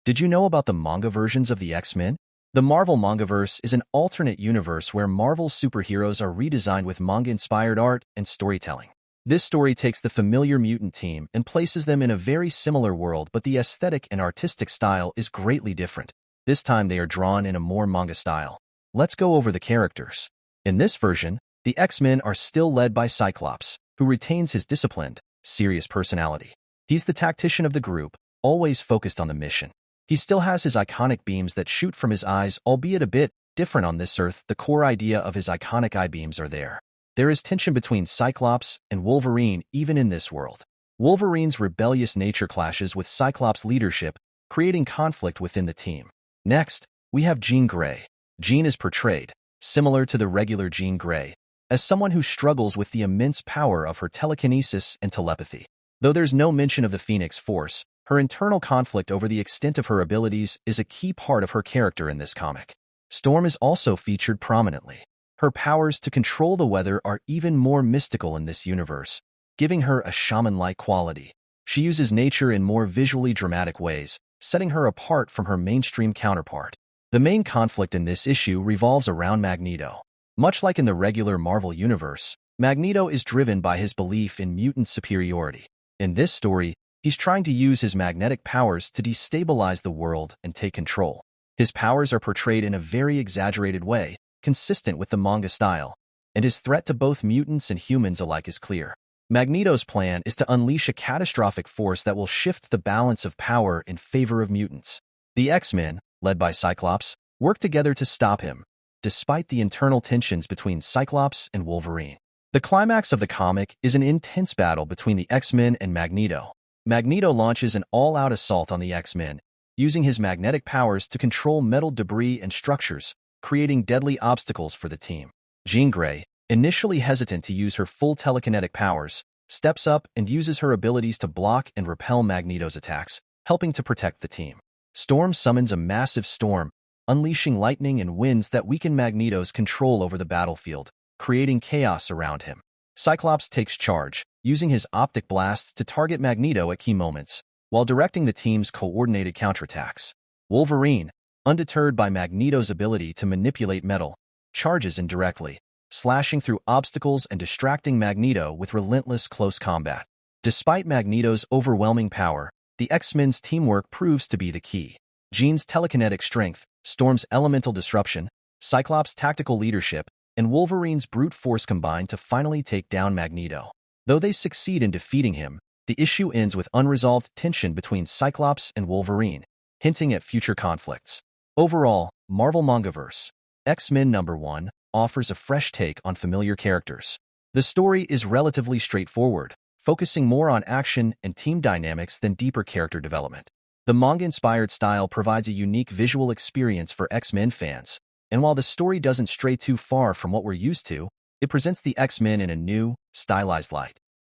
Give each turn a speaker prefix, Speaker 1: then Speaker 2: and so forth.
Speaker 1: Did you know about the manga versions of the X-Men? The Marvel Mangaverse is an alternate universe where Marvel's superheroes are redesigned with manga-inspired art and storytelling. This story takes the familiar mutant team and places them in a very similar world, but the aesthetic and artistic style is greatly different. This time they are drawn in a more manga style. Let's go over the characters. In this version, the X-Men are still led by Cyclops, who retains his disciplined, serious personality. He's the tactician of the group, always focused on the mission. He still has his iconic beams that shoot from his eyes, albeit a bit different on this Earth. The core idea of his iconic eye beams are there. There is tension between Cyclops and Wolverine even in this world. Wolverine's rebellious nature clashes with Cyclops' leadership, creating conflict within the team. Next, we have Jean Grey. Jean is portrayed, similar to the regular Jean Grey, as someone who struggles with the immense power of her telekinesis and telepathy. Though there's no mention of the Phoenix Force, her internal conflict over the extent of her abilities is a key part of her character in this comic. Storm is also featured prominently. Her powers to control the weather are even more mystical in this universe, giving her a shaman-like quality. She uses nature in more visually dramatic ways, setting her apart from her mainstream counterpart. The main conflict in this issue revolves around Magneto. Much like in the regular Marvel universe, Magneto is driven by his belief in mutant superiority. In this story, he's trying to use his magnetic powers to destabilize the world and take control. His powers are portrayed in a very exaggerated way, consistent with the manga style, and his threat to both mutants and humans alike is clear. Magneto's plan is to unleash a catastrophic force that will shift the balance of power in favor of mutants. The X-Men, led by Cyclops, work together to stop him, despite the internal tensions between Cyclops and Wolverine. The climax of the comic is an intense battle between the X-Men and Magneto. Magneto launches an all-out assault on the X-Men, using his magnetic powers to control metal debris and structures, creating deadly obstacles for the team. Jean Grey, initially hesitant to use her full telekinetic powers, steps up and uses her abilities to block and repel Magneto's attacks, helping to protect the team. Storm summons a massive storm, unleashing lightning and winds that weaken Magneto's control over the battlefield, creating chaos around him. Cyclops takes charge, using his optic blasts to target Magneto at key moments, while directing the team's coordinated counterattacks. Wolverine, undeterred by Magneto's ability to manipulate metal, charges indirectly, slashing through obstacles and distracting Magneto with relentless close combat. Despite Magneto's overwhelming power, the X-Men's teamwork proves to be the key. Jean's telekinetic strength, Storm's elemental disruption, Cyclops' tactical leadership, and Wolverine's brute force combine to finally take down Magneto. Though they succeed in defeating him, the issue ends with unresolved tension between Cyclops and Wolverine, hinting at future conflicts. Overall, Marvel Mangaverse, X-Men #1, offers a fresh take on familiar characters. The story is relatively straightforward, focusing more on action and team dynamics than deeper character development. The manga-inspired style provides a unique visual experience for X-Men fans, and while the story doesn't stray too far from what we're used to, it presents the X-Men in a new, stylized light.